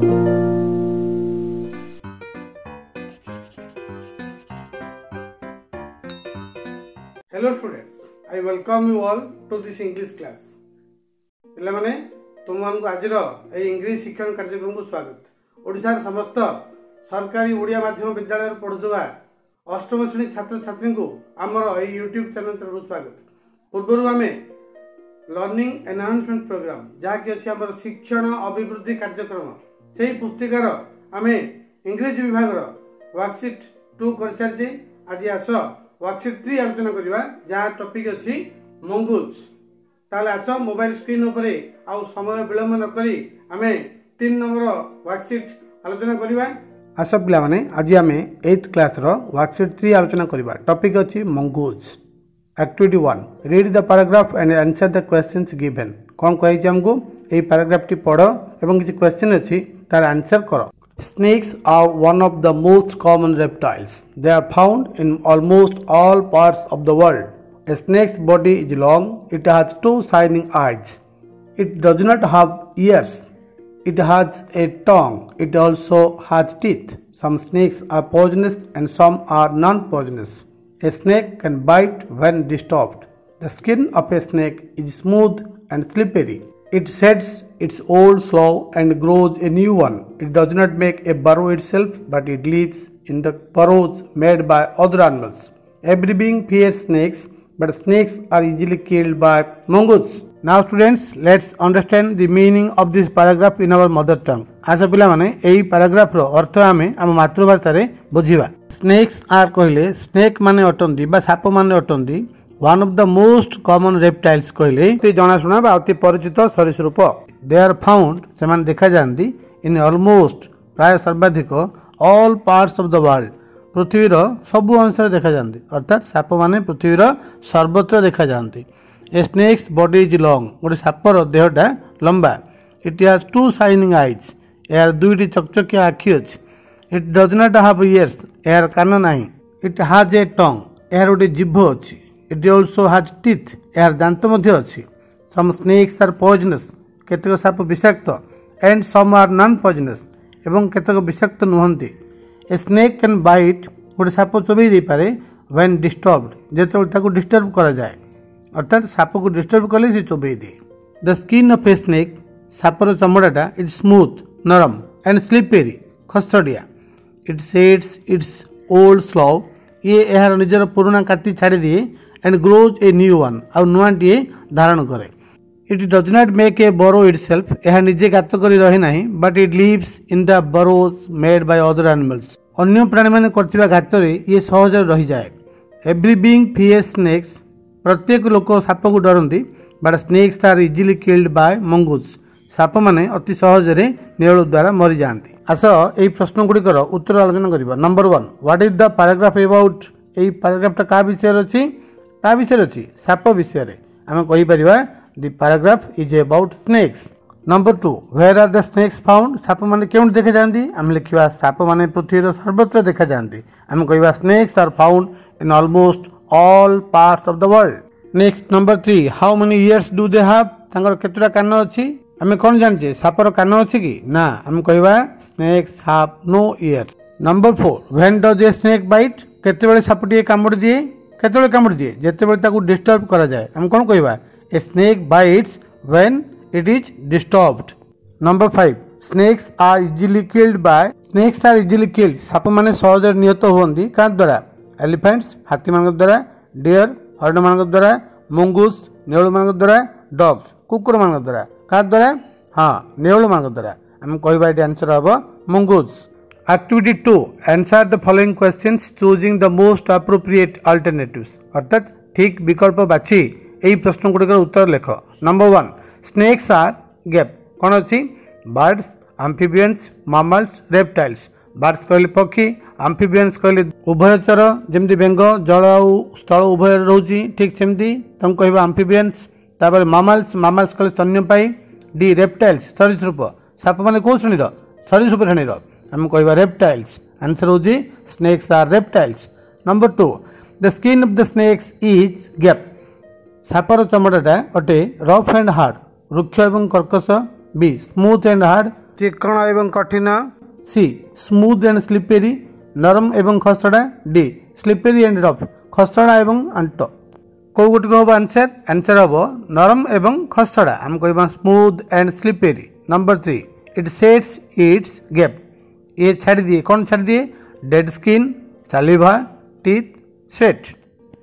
Hello students, I welcome you all to this English class. पिला माने तुम मानक आजिर ए इंग्लिश शिक्षण कार्यक्रम को स्वागत। ओडिशा समस्त सरकारी ओडिया माध्यम विद्यालय पढ़ुवा अष्टम श्रेणी छात्र छात्री को आमर ए यूट्यूब चैनल तरफ स्वागत। पूर्व आम लर्निंग एनहांसमेंट प्रोग्राम जहाँकि अच्छी आम शिक्षण अभिवृद्धि कार्यक्रम से पुस्तिकार आम इंग्रेजी विभाग वर्कशीट 2 कर सारी। आज आस वर्कशीट 3 आलोचना करवा जहाँ टॉपिक अच्छी मंगूज। ताले आस मोबाइल स्क्रीन उपरे आउ समय विलंब न करी आमे 3 नंबर वर्कशीट आलोचना करवा। आस पिला माने आज आमे 8th क्लास रो वर्कशीट 3 आलोचना करवा। टॉपिक अच्छी mongoose. Activity 1 read the paragraph and answer the questions given. कौन कहि हमको ए पैराग्राफ टी पढ़ो एवं किछि क्वेश्चन अछि तार आंसर करो। Snakes are one of the most common reptiles. They are found in almost all parts of the world. A snake's body is long. It has 2 shining eyes. It does not have ears. It has a tongue. It also has teeth. Some snakes are poisonous and some are non-poisonous. A snake can bite when disturbed. The skin of a snake is smooth and slippery. It sheds its old slough and grows a new one. It does not make a burrow itself, but it lives in the burrows made by other animals. Every being fears snakes, but snakes are easily killed by mongoose. Now students, let's understand the meaning of this paragraph in our mother tongue. आशा पिला माने एई paragraph रो अर्थ आमे हम मातृभाषा रे बुझिबा। Snakes are कहले snake माने अटंदी बा shop माने अटंदी one of the most common reptiles कहले ते जणा सुना बा अति परिचित सरीसृप। They are found सेमान देखा जांदी in almost प्राय सर्वाधिक all parts of the world पृथ्वीर सबु अंश देखा जांदी अर्थात साप माने पृथ्वीर सर्वत्र देखा जांदी। A snake's body is long गोटे सापर देहटा लंबा। It has 2 shining eyes यार दुईटी चकचकिया आखि अछि। It does not have ears यार कान नाही। It has a tongue यार गोटे जिभ अछि। It also has teeth यार दांत मध्ये अछि। Some snakes are poisonous केतक साप विषाक्त and some are non poisonous एवं केतक विषाक्त नुहंती। A snake can bite गोटे साप चोबई दे पारे when disturbed जेतबेले ताको डिस्टर्ब करा जाए अर्थात साप को डिस्टर्ब कले से चोबई दे। The skin of a snake सापर चमड़ाटा is smooth नरम and slippery खसड़िया। It sheds its old slough ये एहार निजर पुराना काटी छाड़ी दिए and grows a new one और नुआंटिए धारण करे। It does not make a burrow itself यह निजे गात करी रहे नहीं but it lives in the burrows made by other animals अन्य प्राणी माने करथिबा गात रे ये सहज रही जाए। Every being fears snakes प्रत्येक लोक साप को डरंती but snakes are easily killed by mongoose साप माने अति सहज रे नेउल द्वारा मरि जांती। आस एई प्रश्न गुडी कर उत्तर आलोचना करिबा। Number 1 what is the paragraph about AE paragraph ता का विषय अछि ता विषय अछि साप विषय रे हम कहि परिबा the paragraph is about snakes. Number 2 where are the snakes found साप माने केउं देखा जांदी हम लिखिबा साप माने पृथ्वीर सर्वत्र देखा जांदी हम कहिबा snakes are found in almost all parts of the world. Next number 3 how many years do they have तांकर केतुरा कान अछि हमें कौन जानछे सापर कान अछि कि ना हम कहिबा snakes have no ears. Number 4 when does a snake bite केतेबेले सापटी कामुड़ दिए केतेबेले कामुड़ दिए जेतेबेले ताकू डिस्टर्ब करा जाए हम कोन कहिबा a snake bites when it is disturbed. Number 5 snakes are easily killed साप माने सहज निहत होंदी का द्वारा एलिफेंट्स हाथी मान द्वारा डियर हरिण मान द्वारा मंगूस नेउल मान द्वारा डॉग्स कुकुर मान द्वारा का द्वारा हाँ नेउल मान द्वारा हम कहिबा एटी आंसर हबो mongoose. Activity 2 answer the following questions choosing the most appropriate alternatives अर्थात ठीक विकल्प बाछि एई प्रश्न गुडिकर उत्तर लेख। नंबर 1 snakes are गैप कोन अछि birds amphibians mammals reptiles birds कहले पक्षी amphibians कहले उभयचर जेमति बेंग जल और स्थल उभय रहउची ठीक सेमति तम कहबा amphibians तापर mammals कहले स्तन्यपायी डी reptiles सरीसृप साप माने को श्रेणीर सरीसृप श्रेणीर हम कहबा reptiles आंसर होजी snakes are reptiles। Number 2 the skin of the snakes is गैप सापर चमड़ाटा अटे रफ एंड हार्ड रुक्ष एवं कर्कश बी स्मूथ एंड हार्ड चिकण एवं कठिन, सी स्मूथ एंड स्लिपेरी नरम एवं खसड़ा, डी स्लिपेरी एंड रफ खसड़ा एवं आंट। कौ गोटे हम आंसर आंसर हम नरम एवं खसड़ा आम कह smooth and slippery. Number 3 it sheds its गैप, ये छाड़ी दिए कौन छाड़ी दिए dead skin saliva teeth sweat.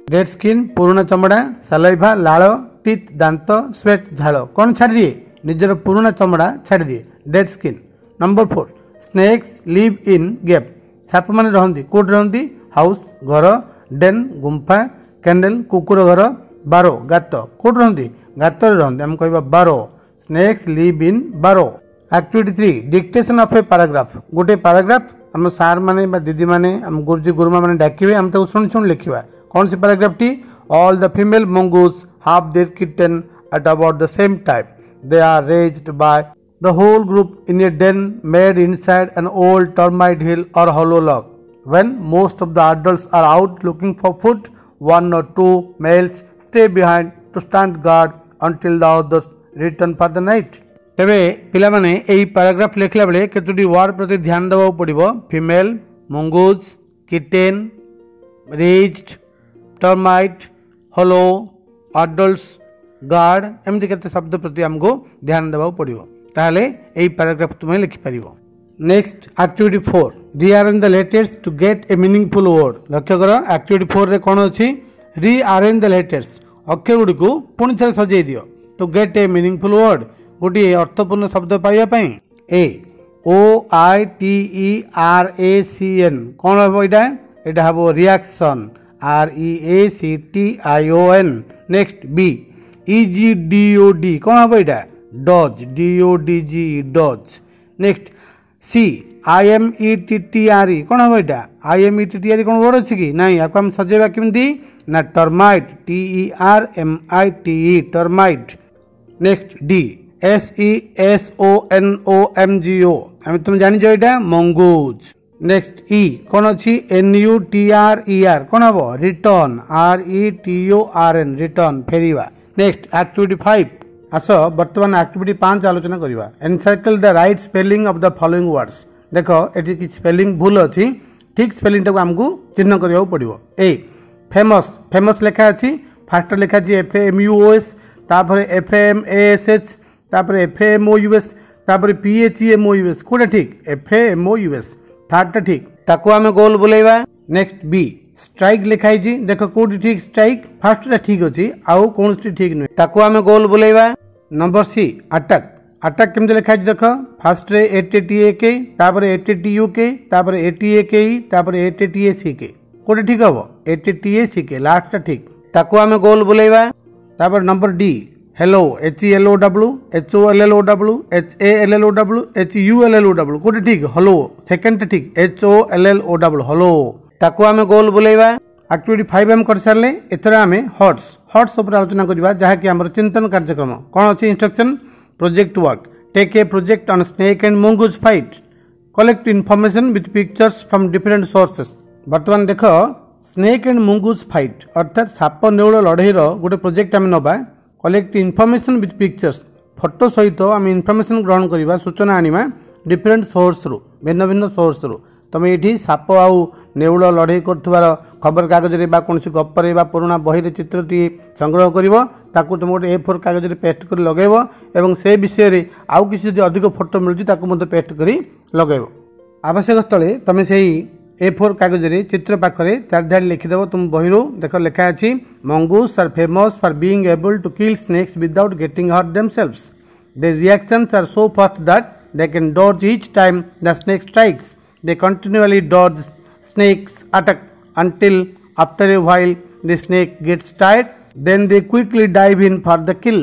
Dead skin पुराना चमड़ा, सालिभा लाल, टीथ दांत, स्वेट झाल कौन छाड़ी दिए निजर पुराना चमड़ा छाड़ी दिए dead skin. Number 4 snakes live in gap, साप मैंने रहती कौट रहती हाउस घर, डेन गुंफा, कैंडल कुकुर घर, बारो गात कौट रहती गात रहती आम कह बारो। स्नेक्स लिव इन बारो। Activity 3 dictation of a paragraph, गोटे पैराग्राफ आम सार माने दीदी माने आम गुरुजी गुरुमा माने डाकिबे आम ताको सुन सुन लिखिबा। कौन सी पैराग्राफ टी all the female mongoose have their kitten at about the same time, they are raised by the whole group in a den made inside an old termite hill or hollow log. When most of the adults are out looking for food, one or two males stay behind to stand guard until the others return for the night. तेबे पिला माने एई paragraph लिखला बेले केतुडी word प्रति ध्यान देबा पड़िबो female mongoose kitten raised termite hollow adults guard एमती केते शब्द प्रति हमको ध्यान देबा पड़िबो ताले एई पैराग्राफ तुमे लिखि परिबो। Next activity 4 rearrange the letters to get a meaningful word. लक्ष्य करो एक्टिविटी 4 रे कोन अछि रीअरेंज द लेटर्स, अक्षर गुडी को पुनी थरे सजेई दियो to get a meaningful word, गोटे अर्थपूर्ण शब्द पाइबा A O I T E R A C N कौन हम यहाँ हम reaction R E A C T I O N. Next B E G D O D कौन हम यहाँ dodge D O D G dodge. Next C I M E T T R E कौन हम यहाँ I M E T T R E कौन word अच्छी कि ना या हम सजेबा केमती ना termite T E R M I T E termite. Next D S E S O N O M G O तुम जानी यहाँ मंगूज। नेक्स्ट ई कौन अच्छी N U T R E R कौन हम return R E T O R N return फेरिवा। Next activity 5 आस बर्तमान एक्टिविटी 5 आलोचना करवा। Encircle the right spelling of the following words. देख ये कि स्पेलिंग भूल अच्छी ठीक स्पेलिंग टाक आमको चिन्ह करने पड़ो। ए फेमस फेमस लिखा अच्छी फास्ट लिखा F M U O S तापर F M A S H तापर F M O U S तापर P H E M O U S कोटा ठीक F M O U S third ठीक ताको आम गोल बुलेवा। नेक्स्ट बी स्ट्राइक लिखाई देख कौटी ठीक स्ट्राइक फास्ट ठीक अच्छी आउ कौन ठीक नुहे ताको आम गोल बुलेवा। नंबर सी अटैक अटैक केमती लिखाई देख फास्ट रे ए टी टी ए के तापर ए टी टी यू के तापर ए टी ए के ई तापर ए टी टी ए सी के कोटे ठीक हम ए टी टी ए सी के लास्ट ठीक ताको आम गोल बुलेवा। तापर number D hello H E L O W H O L L O W H A L L O W H U L L O W कोटे ठीक hello second ठीक H O L L O W hello ताको आम गोल बुलेवा। Activity 5 आम कर सारे एथर आम हॉट्स हॉट्स उपर आलोचना करवा जहाँकि आम चिंतन कार्यक्रम कौन अच्छी instruction project work take a project on snake and mongoose fight collect information with pictures from different sources. बर्तमान देख स्नेक एंड मंगूज फाइट अर्थात साप नेउल लड़ाईर गोटे प्रोजेक्ट आम नवा collect information with pictures photo सहित आम इनफॉरमेशन ग्रहण करवा सूचना आनिमा डिफरेंट सोर्स रु भिन्न भिन्न सोर्स रु तुम ये साप आउ नेउल लड़ाई कर खबर कागज कौन गपर पुराना बही चित्रटी संग्रह कर तुम गोटे A4 कागज पेस्ट कर लगेब और से विषय में आउ किसी अधिक फोटो मिलूँ पेस्ट कर लगेब। आवश्यक स्थले तुम से A4 कागज चित्र पाखे 4 धाड़ी लिखिदेव तुम बही देख लिखा अच्छी mongoose are famous for being able to kill snakes without getting hurt themselves. Their reactions are so fast that they can dodge each time the snake strikes. They continually dodge snakes' attack until after a while the snake gets tired. Then they quickly dive in for the kill.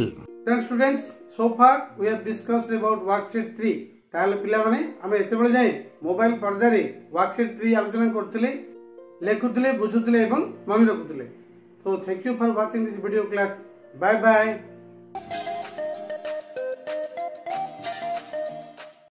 Then students, so far we have discussed about worksheet 3. ताले पिला माने हमें एते बळे जाय mobile पर्दा रे worksheet 3 आलोचना करथिले लेखुथिले बुझुथिले एवं मने रखुथिले। So thank you for watching this video class. Bye bye.